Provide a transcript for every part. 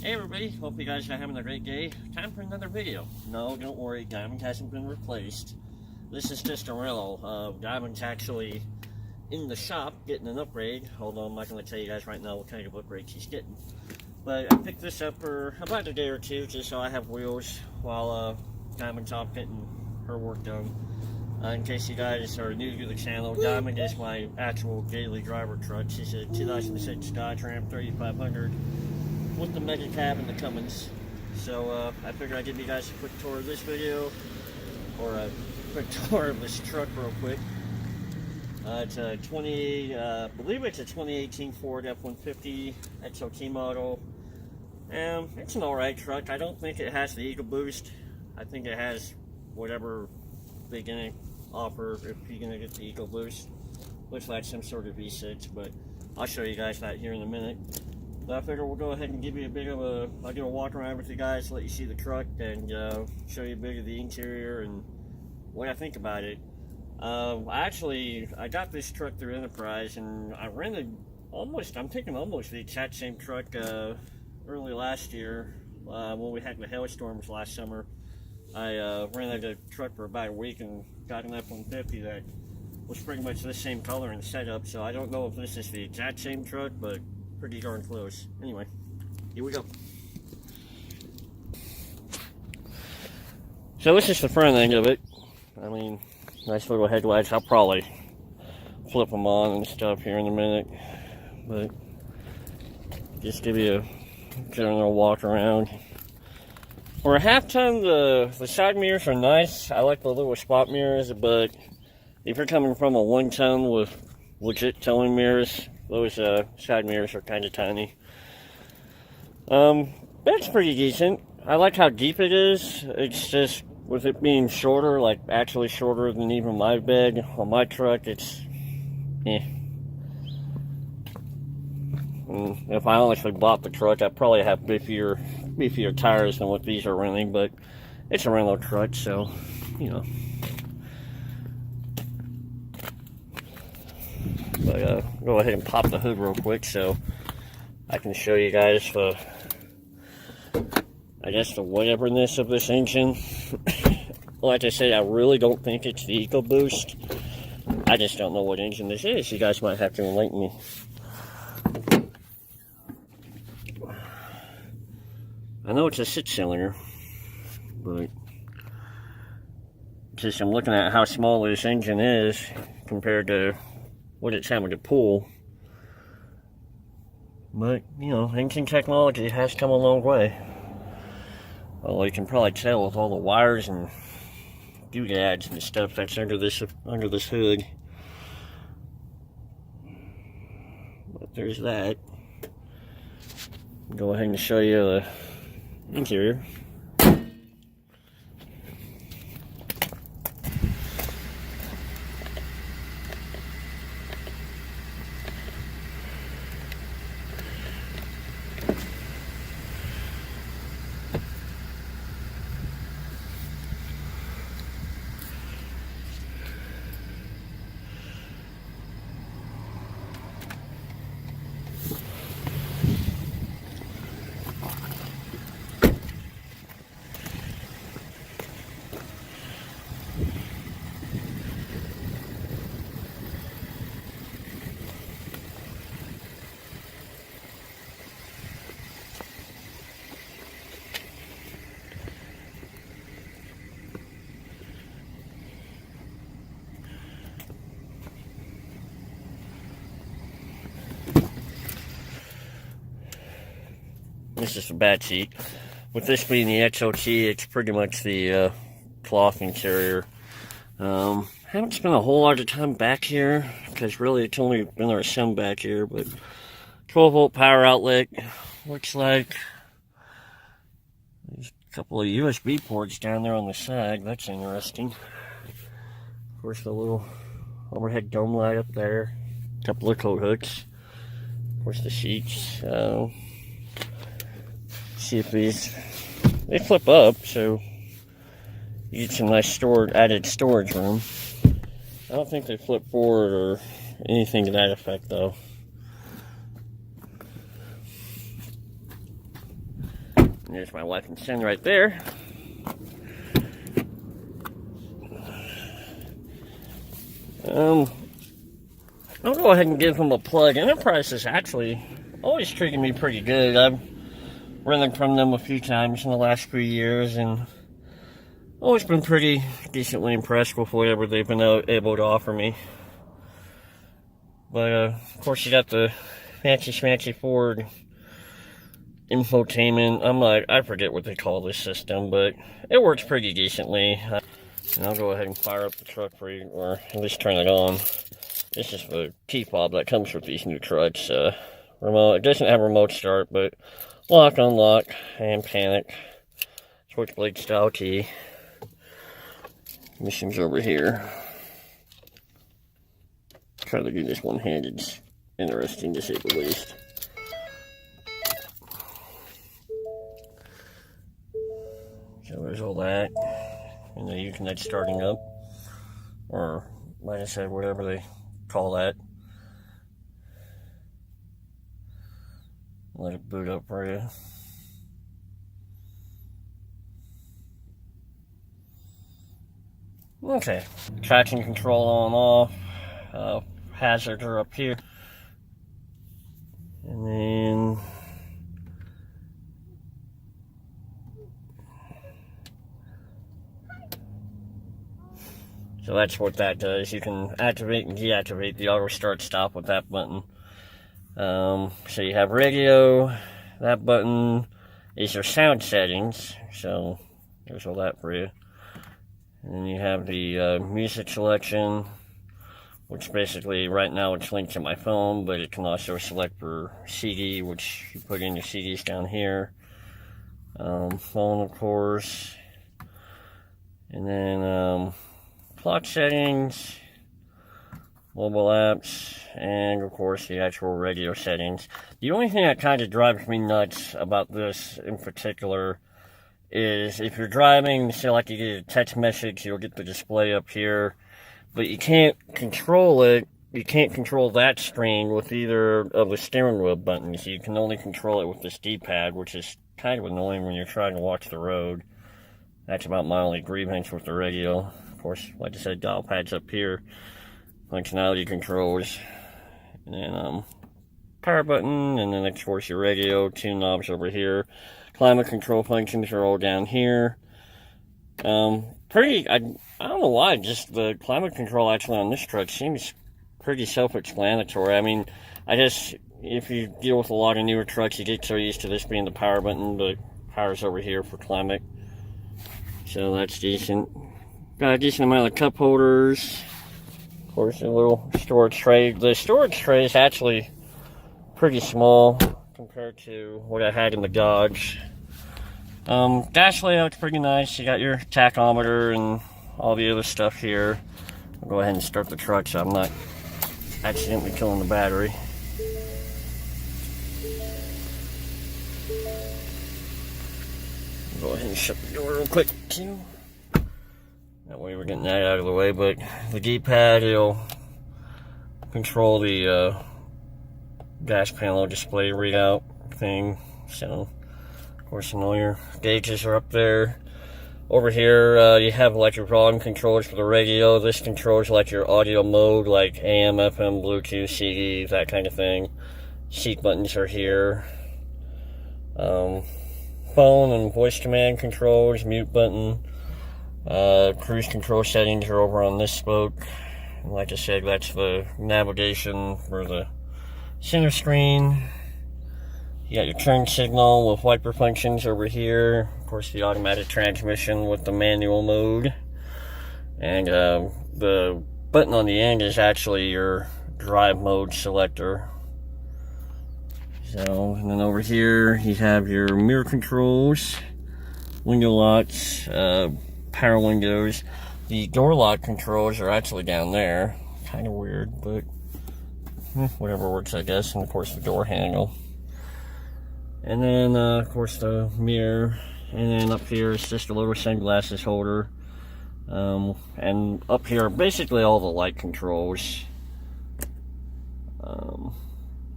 Hey everybody, hope you guys are having a great day. Time for another video. No, don't worry, Diamond hasn't been replaced. This is just a rental. Diamond's actually in the shop getting an upgrade. Although I'm not going to tell you guys right now what kind of upgrade she's getting. But I picked this up for about a day or two just so I have wheels while Diamond's off getting her work done. In case you guys are new to the channel, Diamond is my actual daily driver truck. She's a 2006 Dodge Ram 3500. With the mega cab and the Cummins. So I figured I'd give you guys a quick tour of this video, or a quick tour of this truck real quick. It's a I believe it's a 2018 Ford F-150 XLT model. It's an alright truck. I don't think it has the Eco Boost. I think it has whatever they're gonna offer if you're gonna get the Eco Boost. Looks like some sort of V6, but I'll show you guys that here in a minute. So I figure we'll go ahead and give you a bit of I'll do a walk around with you guys, let you see the truck, and show you a bit of the interior and what I think about it. I got this truck through Enterprise, and I rented I'm thinking almost the exact same truck early last year when we had the hailstorms last summer. I rented a truck for about a week and got an F-150 that was pretty much the same color and setup, so I don't know if this is the exact same truck, but pretty darn close. Anyway, here we go. So this is the front end of it. I mean, nice little headlights. I'll probably flip them on and stuff here in a minute, but just give you a general walk around. For a half ton, the side mirrors are nice. I like the little spot mirrors, but if you're coming from a 1 ton with legit towing mirrors, those side mirrors are kind of tiny. It's pretty decent. I like how deep it is. It's just, with it being shorter, like actually shorter than even my bed on my truck, it's if I honestly bought the truck, I'd probably have beefier tires than what these are running, but it's a rental truck, so, you know. But go ahead and pop the hood real quick so I can show you guys the whateverness of this engine. Like I said, I really don't think it's the Eco Boost. I just don't know what engine this is. You guys might have to enlighten me. I know it's a 6-cylinder, but just I'm looking at how small this engine is compared to what it's having to pull. But, you know, engine technology has come a long way. Well, you can probably tell with all the wires and doodads and stuff that's under this hood. But there's that. Go ahead and show you the interior. This is the back seat. With this being the XLT, it's pretty much the cloth interior. Haven't spent a whole lot of time back here because really it's only been our some back here. But 12-volt power outlet. Looks like there's a couple of USB ports down there on the side. That's interesting. Of course, the little overhead dome light up there. A couple of coat hooks. Of course, the seats. See if they flip up, so you get some nice added storage room. I don't think they flip forward or anything to that effect, though. There's my wife and son right there. I'll go ahead and give them a plug. Enterprise is actually always treating me pretty good. I've rented from them a few times in the last few years, and always been pretty decently impressed with whatever they've been able to offer me. But of course, you got the fancy schmancy Ford infotainment. I forget what they call this system, but it works pretty decently. And I'll go ahead and fire up the truck for you, or at least turn it on. This is the key fob that comes with these new trucks. Remote. It doesn't have remote start, but lock, unlock, and panic. Switchblade style key. Mission's over here. Try to do this one-handed. It's interesting to say the least. So there's all that. And the Uconnect starting up. Or, like I said, whatever they call that. Let it boot up for you. Okay. Traction control on off. Hazards are up here. And then so that's what that does. You can activate and deactivate the auto start stop with that button. So you have radio. That button is your sound settings. So there's all that for you. And then you have the music selection, which basically right now it's linked to my phone, but it can also select for CD, which you put in your CDs down here. Phone, of course. And then clock settings, mobile apps, and of course the actual radio settings. The only thing that kind of drives me nuts about this in particular is if you're driving, say like you get a text message, you'll get the display up here, but you can't control it. You can't control that screen with either of the steering wheel buttons. You can only control it with this D-pad, which is kind of annoying when you're trying to watch the road. That's about my only grievance with the radio. Of course, like I said, dial pads up here, functionality controls, and then power button, and then of course your radio, two knobs over here. Climate control functions are all down here. I don't know why, just the climate control actually on this truck seems pretty self-explanatory. I mean, I guess if you deal with a lot of newer trucks, you get so used to this being the power button, but power's over here for climate. So that's decent. Got a decent amount of cup holders. Of course, a little storage tray. The storage tray is actually pretty small compared to what I had in the Dodge. Dash layout's pretty nice. You got your tachometer and all the other stuff here. I'll go ahead and start the truck so I'm not accidentally killing the battery. Go ahead and shut the door real quick too. That way we're getting that out of the way, but the D-pad, it'll control the dash panel display readout thing. So, of course, all your gauges are up there. Over here, you have like your volume controls for the radio. This controls like your audio mode, like AM, FM, Bluetooth, CD, that kind of thing. Seat buttons are here. Phone and voice command controls, mute button. Cruise control settings are over on this spoke. And like I said, that's the navigation for the center screen. You got your turn signal with wiper functions over here. Of course, the automatic transmission with the manual mode. And the button on the end is actually your drive mode selector. So, and then over here, you have your mirror controls, window locks, power windows. The door lock controls are actually down there. Kind of weird, but whatever works, I guess. And of course, the door handle. And then, of course, the mirror. And then up here is just a little sunglasses holder. And up here, basically all the light controls.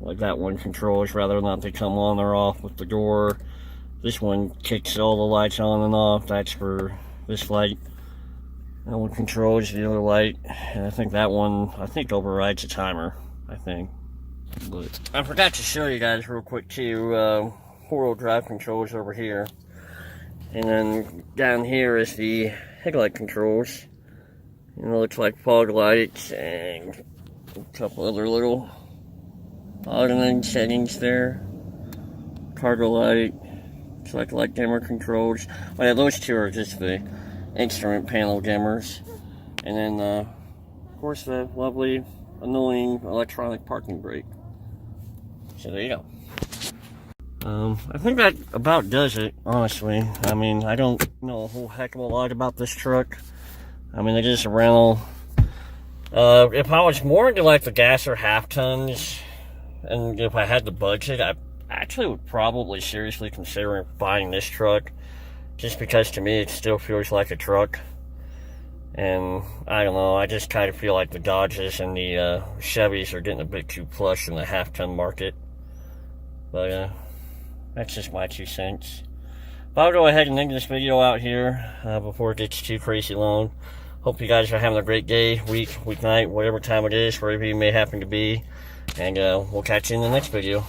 Like that one controls whether or not they come on or off with the door. This one kicks all the lights on and off. That's for this light. That one controls the other light. And I think that one, overrides the timer, I think. But I forgot to show you guys real quick too, four-wheel drive controls over here. And then down here is the headlight controls. It looks like fog lights and a couple other little automated settings there. Cargo light. It's like light dimmer controls. Oh yeah, those two are just the instrument panel dimmers. And then, of course, the lovely, annoying electronic parking brake. So there you go. I think that about does it, honestly. I mean, I don't know a whole heck of a lot about this truck. I mean, it is a rental. If I was more into like the gas or half tons, and if I had the budget, I actually would probably seriously consider buying this truck, just because to me it still feels like a truck. And I don't know, I just kind of feel like the Dodges and the Chevys are getting a bit too plush in the half ton market. But that's just my 2 cents. But I'll go ahead and end this video out here before it gets too crazy long. Hope you guys are having a great day, week, weeknight, whatever time it is, wherever you may happen to be. And we'll catch you in the next video.